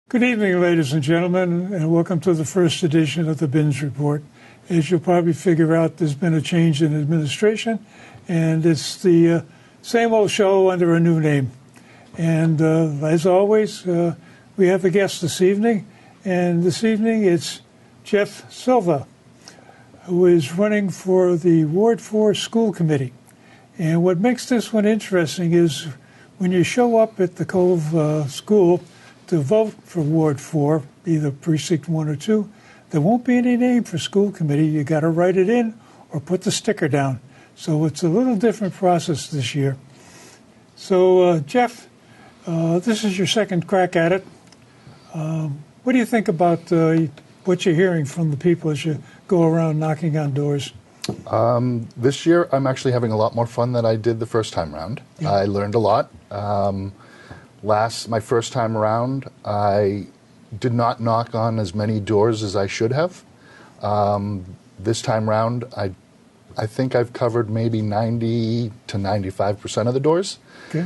Good evening, ladies and gentlemen, and welcome to the first edition of the Binns Report. As you'll probably figure out, there's been a change in administration, and it's the same old show under a new name. And as always, we have a guest this evening, and this evening it's Jeff Silva, who is running for the Ward 4 School Committee. And what makes this one interesting is when you show up at the Cove School to vote for Ward 4, either Precinct 1 or 2, there won't be any name for school committee. You got to write it in or put the sticker down. So it's a little different process this year. So, Jeff, this is your second crack at it. What do you think about what you're hearing from the people as you go around knocking on doors? This year, I'm actually having a lot more fun than I did the first time around. Yeah. I learned a lot. My first time around, I did not knock on as many doors as I should have. This time around, I think I've covered maybe 90 to 95% of the doors. Okay.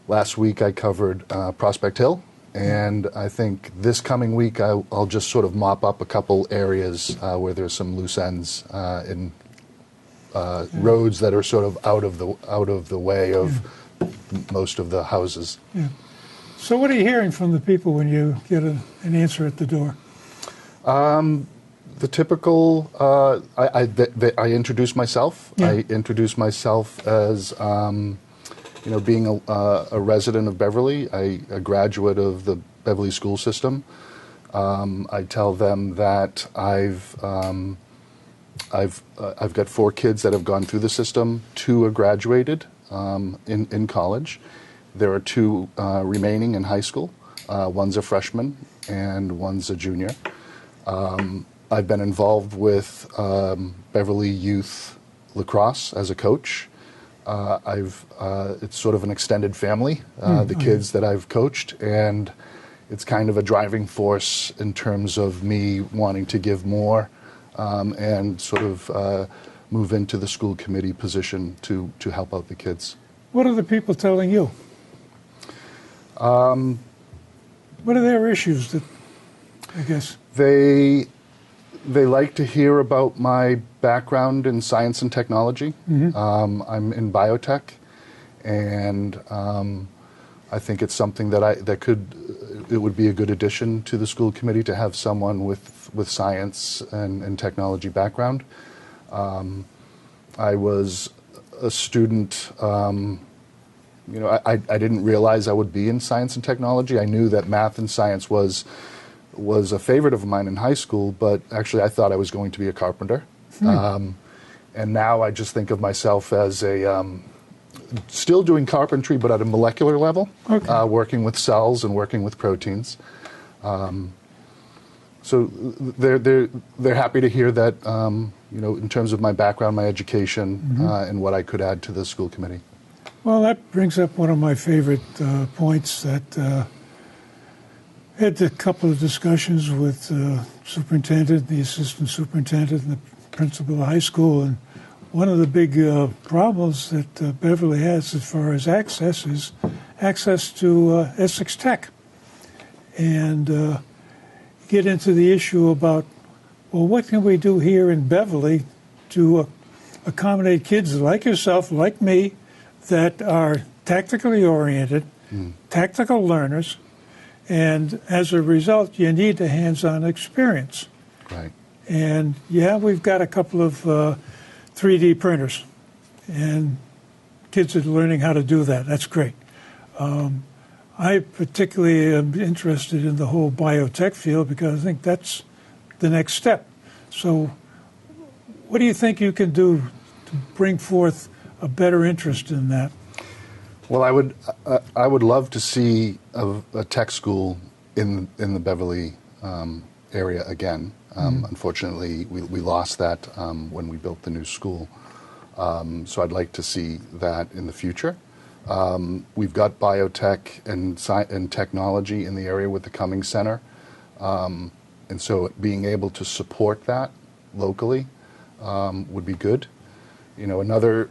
Last week I covered Prospect Hill, and I think this coming week I'll just sort of mop up a couple areas where there's some loose ends in roads that are sort of out of the way of most of the houses. Yeah. So what are you hearing from the people when you get an answer at the door? The typical, I introduce myself. Yeah. I introduce myself as, being a resident of Beverly, a graduate of the Beverly school system. I tell them that I've got 4 kids that have gone through the system. 2 are graduated in college. There are 2 remaining in high school. One's a freshman and one's a junior. I've been involved with Beverly Youth Lacrosse as a coach. It's sort of an extended family, the kids that I've coached, and it's kind of a driving force in terms of me wanting to give more and sort of move into the school committee position to help out the kids. What are the people telling you? What are their issues that, I guess? They like to hear about my background in science and technology. Mm-hmm. I'm in biotech, and I think it's something it would be a good addition to the school committee to have someone with science and technology background. I was a student, I didn't realize I would be in science and technology. I knew that math and science was a favorite of mine in high school, but actually I thought I was going to be a carpenter. And now I just think of myself as still doing carpentry, but at a molecular level, working with cells and working with proteins. So they're happy to hear that, in terms of my background, my education, and what I could add to the school committee. Well, that brings up one of my favorite points that I had a couple of discussions with the superintendent, the assistant superintendent, and the principal of the high school. And one of the big problems that Beverly has as far as access is access to Essex Tech. And get into the issue about, well, what can we do here in Beverly to accommodate kids like yourself, like me, that are tactically oriented, tactical learners, and as a result, you need the hands-on experience. Right. And, we've got a couple of 3D printers, and kids are learning how to do that. That's great. I particularly am interested in the whole biotech field because I think that's the next step. So what do you think you can do to bring forth a better interest in that? Well, I would love to see a tech school in the Beverly area again. Unfortunately, we lost that when we built the new school. So I'd like to see that in the future. We've got biotech and technology in the area with the Cummings Center. And so being able to support that locally would be good. Another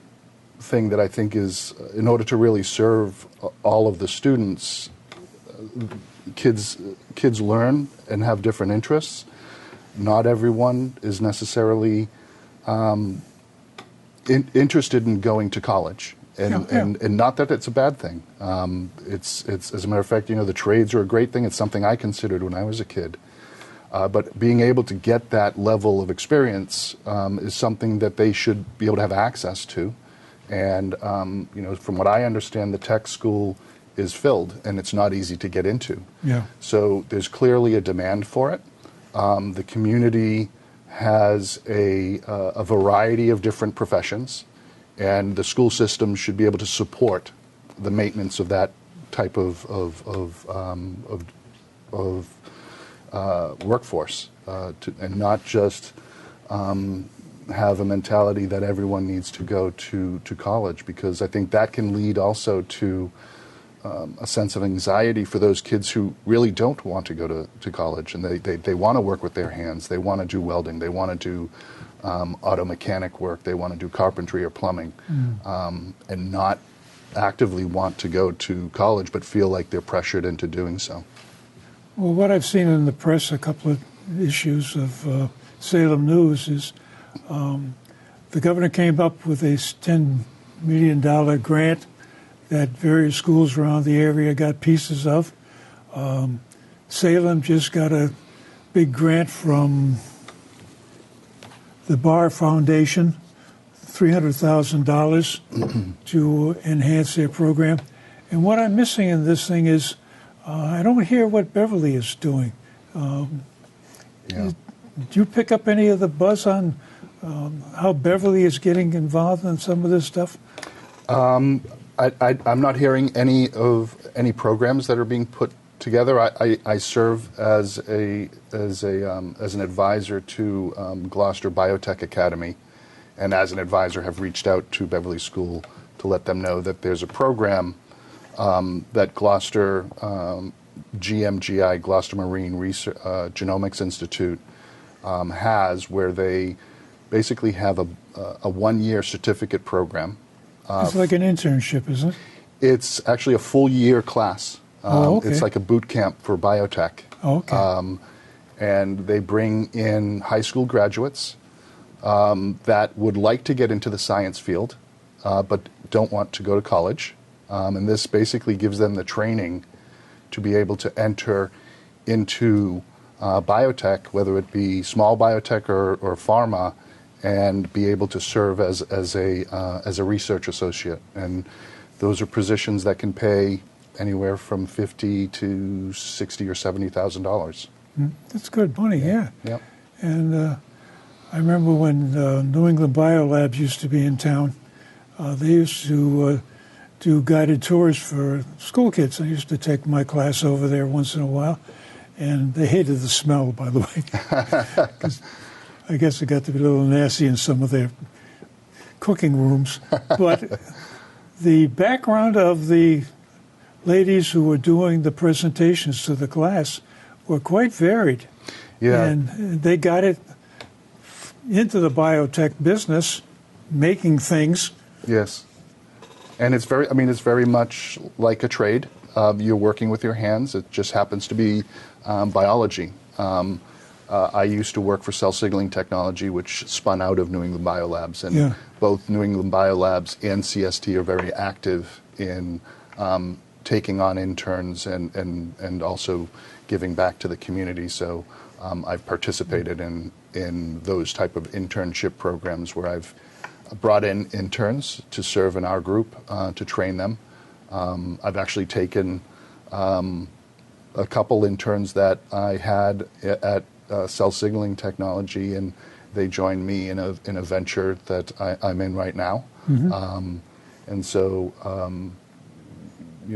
thing that I think is, in order to really serve all of the students, kids learn and have different interests. Not everyone is necessarily interested in going to college. And not that it's a bad thing. It's as a matter of fact, the trades are a great thing. It's something I considered when I was a kid. But being able to get that level of experience is something that they should be able to have access to. And from what I understand, the tech school is filled, and it's not easy to get into. Yeah. So there's clearly a demand for it. The community has a variety of different professions. And the school system should be able to support the maintenance of that type of workforce, and not just have a mentality that everyone needs to go to college, because I think that can lead also to a sense of anxiety for those kids who really don't want to go to college, and they want to work with their hands, they want to do welding, they want to do auto mechanic work, they want to do carpentry or plumbing, and not actively want to go to college but feel like they're pressured into doing so. Well, what I've seen in the press, a couple of issues of Salem News, is the governor came up with a $10 million grant that various schools around the area got pieces of. Salem just got a big grant from the Bar Foundation, $300,000 to enhance their program. And what I'm missing in this thing is I don't hear what Beverly is doing. Did you pick up any of the buzz on how Beverly is getting involved in some of this stuff? I'm not hearing any programs that are being put together. I serve as an advisor to Gloucester Biotech Academy, and as an advisor have reached out to Beverly School to let them know that there's a program that Gloucester GMGI, Gloucester Marine Research, Genomics Institute, has, where they basically have a 1-year certificate program. It's like an internship, isn't it? It's actually a full year class. Okay. It's like a boot camp for biotech. Okay. And they bring in high school graduates that would like to get into the science field, but don't want to go to college. And this basically gives them the training to be able to enter into biotech, whether it be small biotech or pharma, and be able to serve as a research associate. And those are positions that can pay anywhere from $50,000 to $60,000 or $70,000. That's good money, yeah. Yep. And I remember when New England Biolabs used to be in town, they used to do guided tours for school kids. I used to take my class over there once in a while, and they hated the smell, by the way. 'Cause I guess it got to be a little nasty in some of their cooking rooms. But the background of the ladies who were doing the presentations to the class were quite varied. Yeah. And they got it into the biotech business, making things. Yes. And it's very much like a trade. You're working with your hands. It just happens to be biology. I used to work for Cell Signaling Technology, which spun out of New England Biolabs. And both New England Biolabs and CST are very active in taking on interns and also giving back to the community. So I've participated in those type of internship programs where I've brought in interns to serve in our group to train them. I've actually taken a couple interns that I had at Cell Signaling Technology, and they joined me in a venture that I'm in right now. Mm-hmm. And so,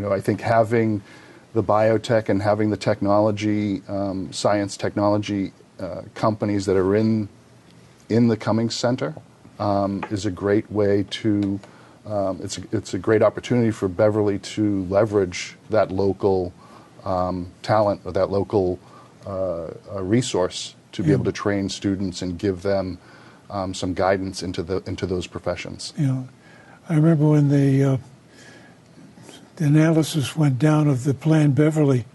I think having the biotech and having the technology, science technology companies that are in the Cummings Center is a great way to. It's a great opportunity for Beverly to leverage that local talent or that local resource to be able to train students and give them some guidance into those professions. I remember when the analysis went down of the Plan Beverly,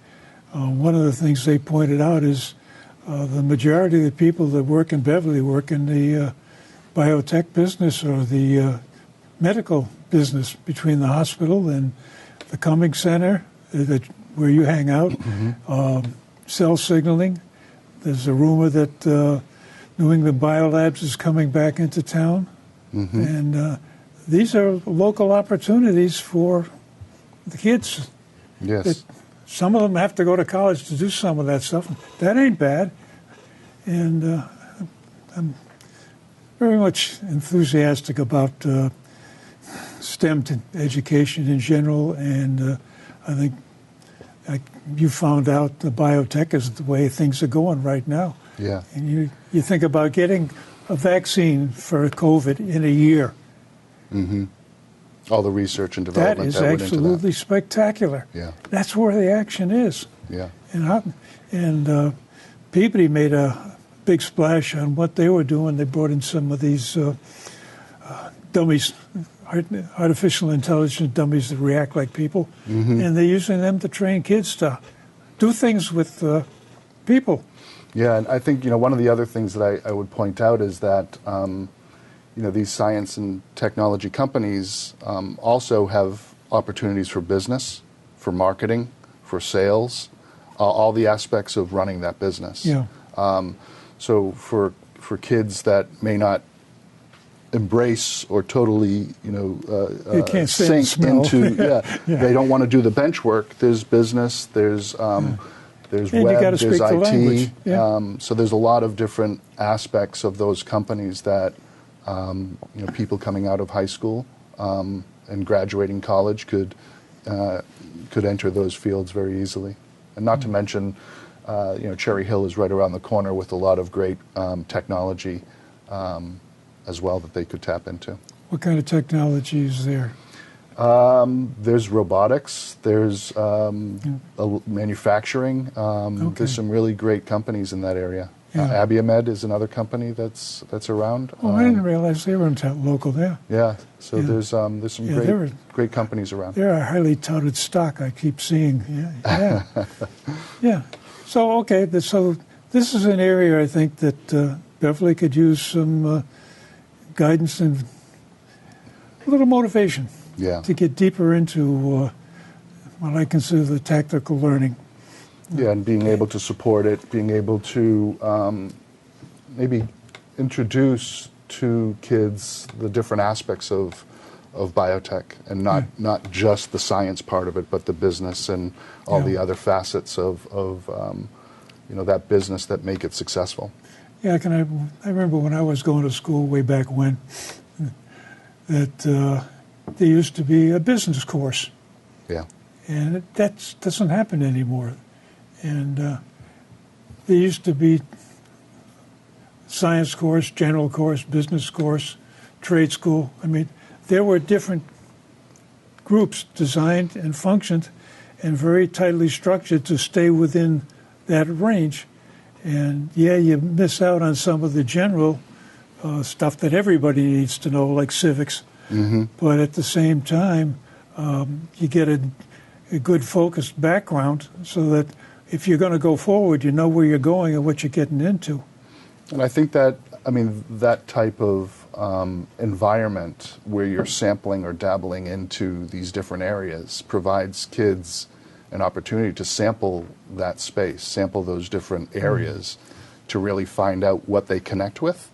One of the things they pointed out is the majority of the people that work in Beverly work in the biotech business or the medical business between the hospital and the Cummings Center, where you hang out, cell signaling. There's a rumor that New England Biolabs is coming back into town. And these are local opportunities for the kids. Yes. Some of them have to go to college to do some of that stuff. That ain't bad. And I'm very much enthusiastic about STEM education in general. And I think you found out the biotech is the way things are going right now. Yeah. And you think about getting a vaccine for COVID in a year. All the research and development that is went into absolutely that. Spectacular. Yeah. That's where the action is. Yeah. And Peabody made a big splash on what they were doing. They brought in some of these dummies, artificial intelligence dummies that react like people, and they're using them to train kids to do things with people. Yeah, and I think one of the other things that I would point out is that these science and technology companies also have opportunities for business, for marketing, for sales, all the aspects of running that business. Yeah. So for kids that may not embrace or totally sink into they don't want to do the bench work. There's business. There's There's and web, you gotta there's speak the IT. language. Yeah. So there's a lot of different aspects of those companies that people coming out of high school and graduating college could enter those fields very easily. And not to mention, Cherry Hill is right around the corner with a lot of great technology as well that they could tap into. What kind of technology is there? There's robotics, there's manufacturing. There's some really great companies in that area. Yeah. Abiomed is another company that's around. Oh, I didn't realize they were in local there. Yeah, so there's some great companies around. They're a highly touted stock I keep seeing. Yeah. Yeah. So, okay, so this is an area I think that Beverly could use some guidance and a little motivation. Yeah. To get deeper into what I consider the tactical learning. Yeah, and being able to support it, being able to maybe introduce to kids the different aspects of biotech, and not just the science part of it, but the business and all the other facets of that business that make it successful. Yeah, I remember when I was going to school way back when that. There used to be a business course. Yeah. And that doesn't happen anymore. And there used to be science course, general course, business course, trade school. I mean, there were different groups designed and functioned and very tightly structured to stay within that range. And, you miss out on some of the general stuff that everybody needs to know, like civics. Mm-hmm. But at the same time, you get a good focused background so that if you're going to go forward, you know where you're going and what you're getting into. And I think that type of environment where you're sampling or dabbling into these different areas provides kids an opportunity to sample that space, sample those different areas to really find out what they connect with.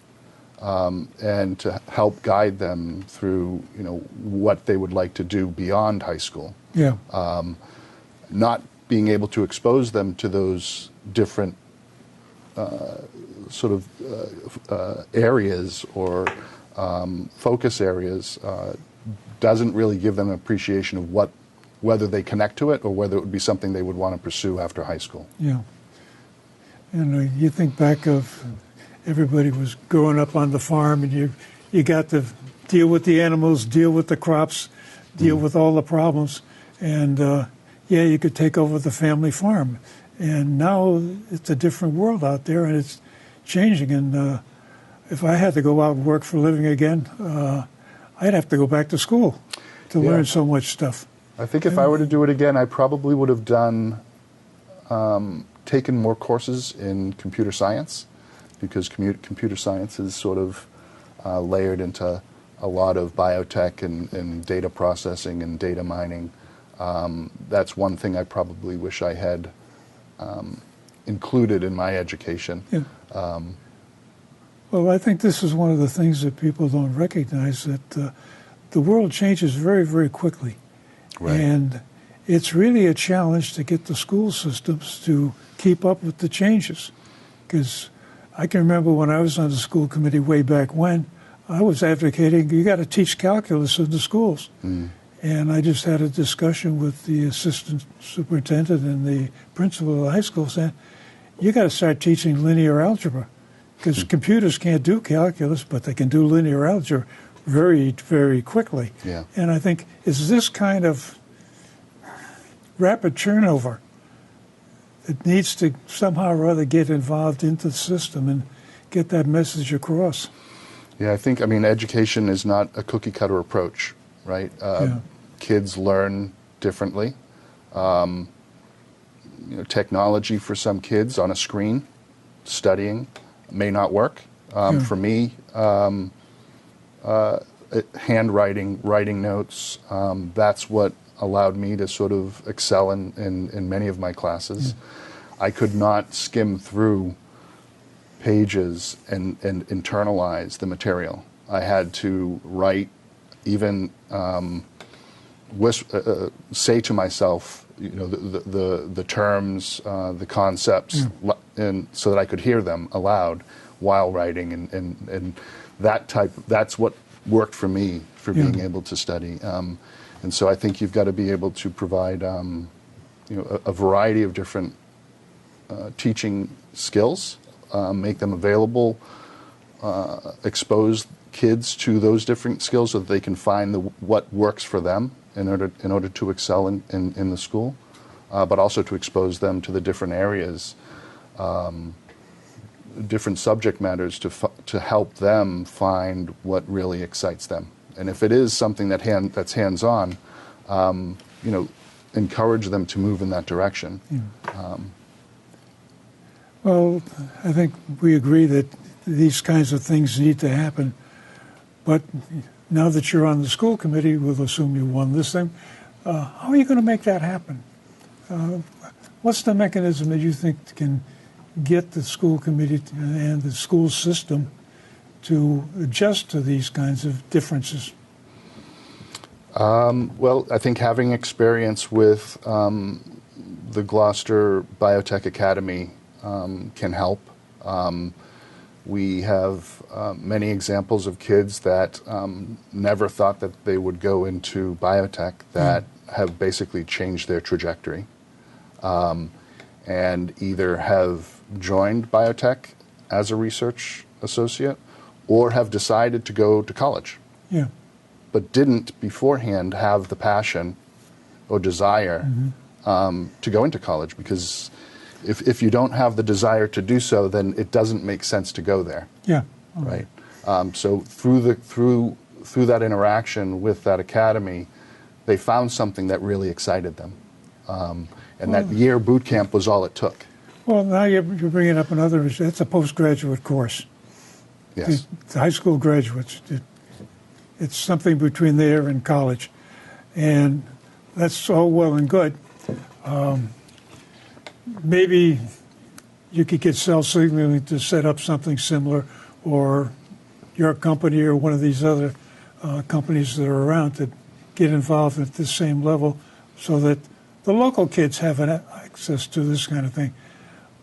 And to help guide them through, what they would like to do beyond high school. Yeah. Not being able to expose them to those different areas or focus areas doesn't really give them an appreciation of whether they connect to it or whether it would be something they would want to pursue after high school. Yeah. And you think back of... Everybody was growing up on the farm, and you got to deal with the animals, deal with the crops, deal with all the problems. And, you could take over the family farm. And now it's a different world out there, and it's changing. And if I had to go out and work for a living again, I'd have to go back to school to learn so much stuff. I think if I were to do it again, I probably would have done taken more courses in computer science, because computer science is sort of layered into a lot of biotech and data processing and data mining. That's one thing I probably wish I had included in my education. Yeah. Well, I think this is one of the things that people don't recognize, that the world changes very, very quickly. Right. And it's really a challenge to get the school systems to keep up with the changes. Because I can remember when I was on the school committee way back when, I was advocating you got to teach calculus in the schools. And I just had a discussion with the assistant superintendent and the principal of the high school saying, you got to start teaching linear algebra, because computers can't do calculus, but they can do linear algebra very, very quickly. Yeah. And I think it's this kind of rapid turnover that needs to somehow or other get involved into the system and get that message across. Yeah, I mean, education is not a cookie-cutter approach, right? Kids learn differently. Technology for some kids on a screen, studying, may not work. For me, handwriting, writing notes, that's what allowed me to sort of excel in many of my classes. I could not skim through pages and internalize the material. I had to write, even say to myself, the terms, the concepts, and so that I could hear them aloud while writing, and that's what worked for me for being able to study. And so I think you've got to be able to provide a variety of different teaching skills, make them available, expose kids to those different skills so that they can find what works for them in order to excel in the school, but also to expose them to the different areas, different subject matters to help them find what really excites them. And if it is something that's hands-on, encourage them to move in that direction. Well, I think we agree that these kinds of things need to happen. But now that you're on the school committee, we'll assume you won this thing. How are you going to make that happen? What's the mechanism that you think can get the school committee and the school system to adjust to these kinds of differences? Well, I think having experience with the Gloucester Biotech Academy can help. We have many examples of kids that never thought that they would go into biotech that have basically changed their trajectory, and either have joined biotech as a research associate or have decided to go to college, but didn't beforehand have the passion or desire to go into college, because if you don't have the desire to do so, then it doesn't make sense to go there. Right. So through that interaction with that academy, they found something that really excited them, and that year boot camp was all it took. Well, now you're bringing up another issue. It's a postgraduate course. Yes. The high school graduates. It's something between there and college, and that's all well and good. Maybe you could get Cell Signaling to set up something similar, or your company or one of these other companies that are around to get involved at the same level, so that the local kids have access to this kind of thing.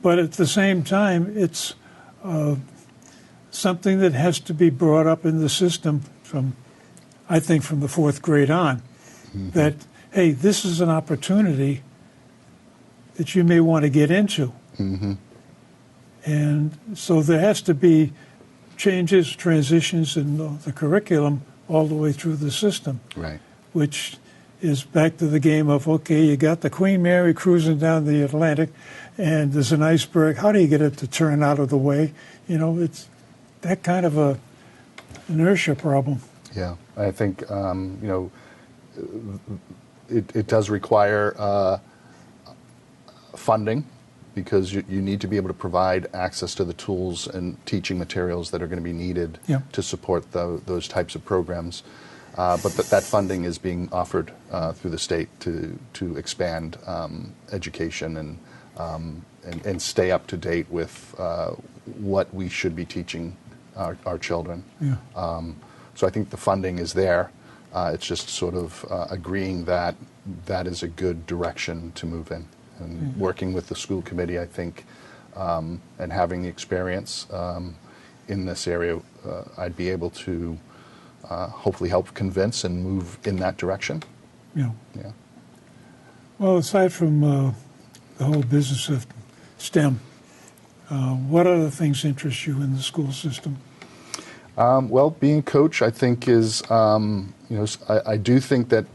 But at the same time, it's something that has to be brought up in the system from the fourth grade on, that, hey, this is an opportunity that you may want to get into. And so there has to be changes, transitions in the curriculum all the way through the system. Right. Which is back to the game of, okay, you got the Queen Mary cruising down the Atlantic, and there's an iceberg. How do you get it to turn out of the way? It's that kind of a inertia problem. Yeah, I think it does require funding because you need to be able to provide access to the tools and teaching materials that are going to be needed Yeah. to support those types of programs. But that funding is being offered through the state to expand education and stay up to date with what we should be teaching our children. Yeah. So I think the funding is there. It's just sort of agreeing that that is a good direction to move in. And working with the school committee, I think, and having the experience in this area, I'd be able to hopefully help convince and move in that direction. Yeah. Yeah. Well, aside from the whole business of STEM, what other things interest you in the school system? Well, being a coach, I think is, I do think that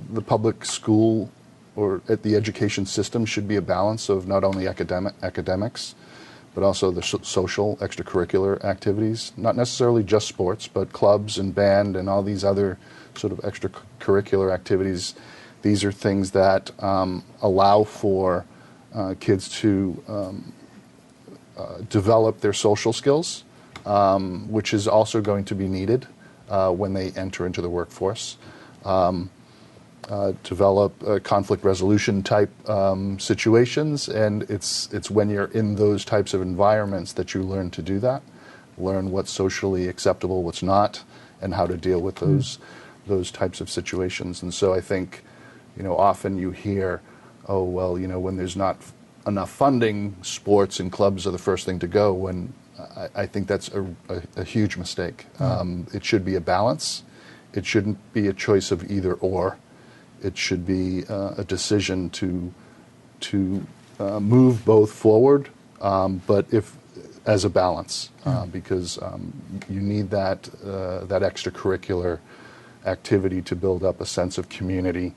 the public school or at the education system should be a balance of not only academics, but also the social extracurricular activities, not necessarily just sports, but clubs and band and all these other sort of extracurricular activities. These are things that allow for kids to develop their social skills, which is also going to be needed when they enter into the workforce. Develop conflict resolution type situations, and it's when you're in those types of environments that you learn to do that, learn what's socially acceptable, what's not, and how to deal with those types of situations. And so I think, often you hear, oh, well, when there's not enough funding, sports and clubs are the first thing to go, when I think that's a huge mistake. It should be a balance. It shouldn't be a choice of either or. It should be a decision to move both forward, but as a balance, because you need that extracurricular activity to build up a sense of community,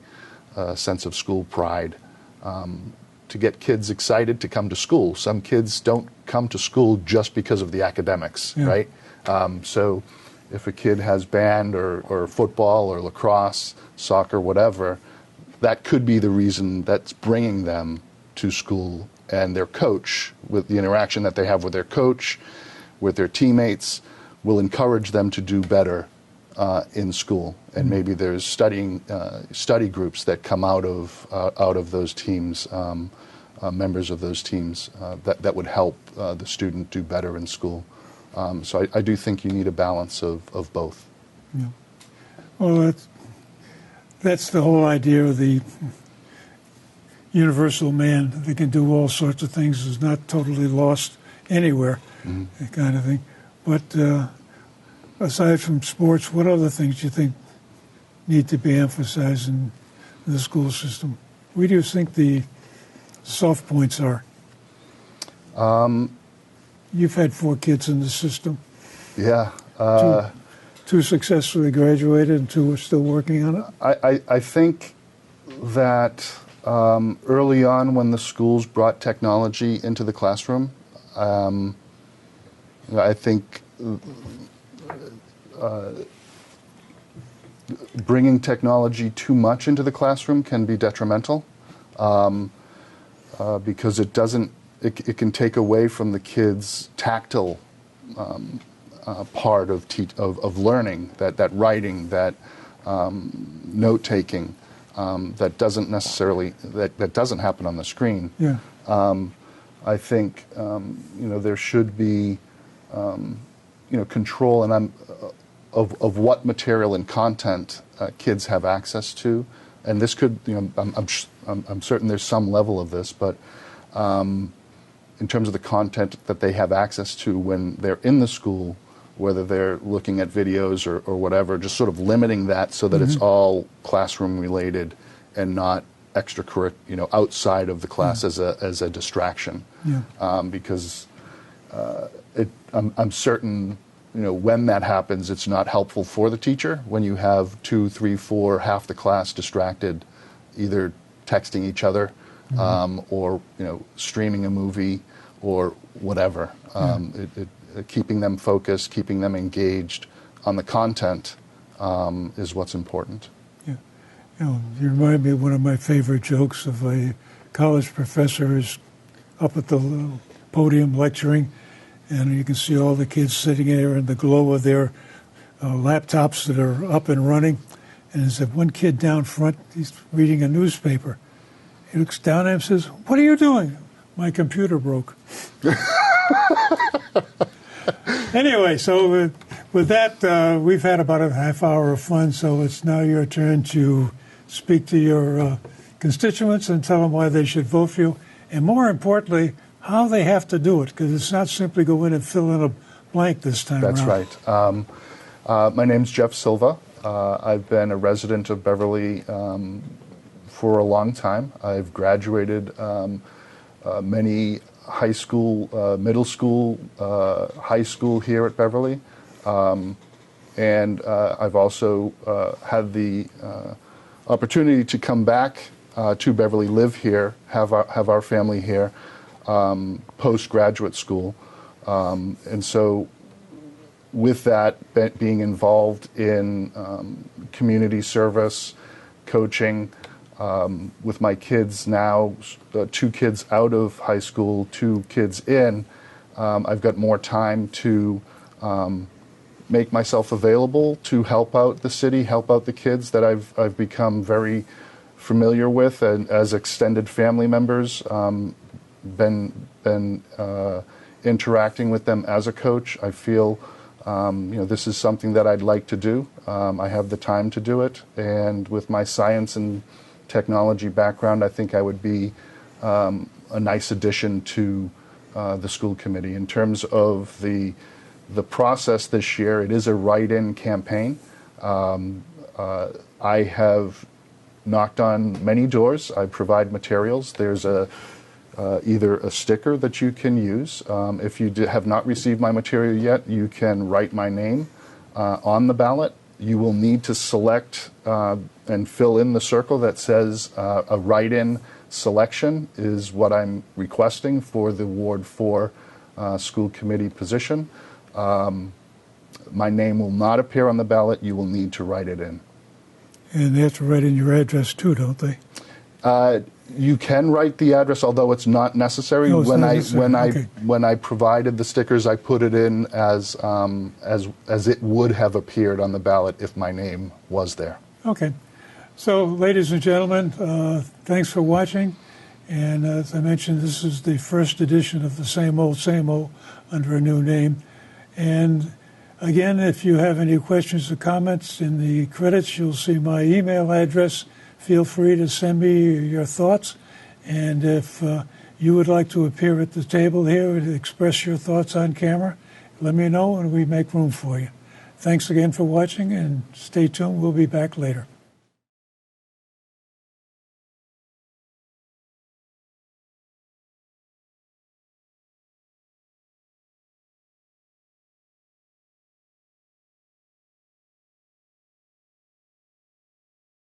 a sense of school pride, to get kids excited to come to school. Some kids don't come to school just because of the academics, right? So if a kid has band or football or lacrosse, soccer, whatever, that could be the reason that's bringing them to school. And their coach, with the interaction that they have with their coach, with their teammates, will encourage them to do better in school. And maybe there's study groups that come out of those teams, members of those teams, that would help the student do better in school. So I do think you need a balance of both. Yeah. Well, that's the whole idea of the universal man that can do all sorts of things, is not totally lost anywhere, that kind of thing. But aside from sports, what other things do you think need to be emphasized in the school system? Where do you think the soft points are? You've had 4 kids in the system. Yeah. Two successfully graduated and 2 are still working on it? I think that early on when the schools brought technology into the classroom, I think bringing technology too much into the classroom can be detrimental because it can take away from the kids' tactile part of learning, that writing, that note taking, that doesn't necessarily that doesn't happen on the screen. Yeah. I think there should be control and of what material and content kids have access to, and this could I'm certain there's some level of this, but in terms of the content that they have access to when they're in the school, whether they're looking at videos or whatever, just sort of limiting that so that it's all classroom related and not extracurricular, outside of the class as a distraction. Yeah. Because I'm certain, when that happens, it's not helpful for the teacher when you have 2, 3, 4, half the class distracted, either texting each other or streaming a movie or whatever. Keeping them focused, keeping them engaged on the content is what's important. Yeah. You remind me of one of my favorite jokes of a college professor is up at the little podium lecturing, and you can see all the kids sitting there in the glow of their laptops that are up and running. And there's one kid down front, he's reading a newspaper. He looks down at him and says, "What are you doing?" "My computer broke." Anyway, so with that, we've had about a half hour of fun, so it's now your turn to speak to your constituents and tell them why they should vote for you, and more importantly, how they have to do it, because it's not simply go in and fill in a blank this time That's around. right. My name's Jeff Silva. I've been a resident of Beverly for a long time. I've graduated many high school, middle school, high school here at Beverly. And I've also had the opportunity to come back to Beverly, live here, have our family here, post-graduate school. And so with that, being involved in community service, coaching, with my kids now, 2 kids out of high school, 2 kids in, I've got more time to make myself available to help out the city, help out the kids that I've become very familiar with, and as extended family members, been interacting with them as a coach. I feel this is something that I'd like to do. I have the time to do it, and with my science and technology background, I think I would be a nice addition to the school committee. In terms of the process this year, it is a write-in campaign. I have knocked on many doors. I provide materials. There's either a sticker that you can use. If you have not received my material yet, you can write my name on the ballot. You will need to select and fill in the circle that says a write-in selection is what I'm requesting for the Ward 4 school committee position. My name will not appear on the ballot. You will need to write it in. And they have to write in your address too, don't they? You can write the address, although it's not necessary. No, it's not necessary. When I provided the stickers, I put it in as it would have appeared on the ballot if my name was there. Okay. So, ladies and gentlemen, thanks for watching. And as I mentioned, this is the first edition of the Same Old under a new name. And again, if you have any questions or comments in the credits, you'll see my email address. Feel free to send me your thoughts. And if you would like to appear at the table here and express your thoughts on camera, let me know and we make room for you. Thanks again for watching, and stay tuned. We'll be back later.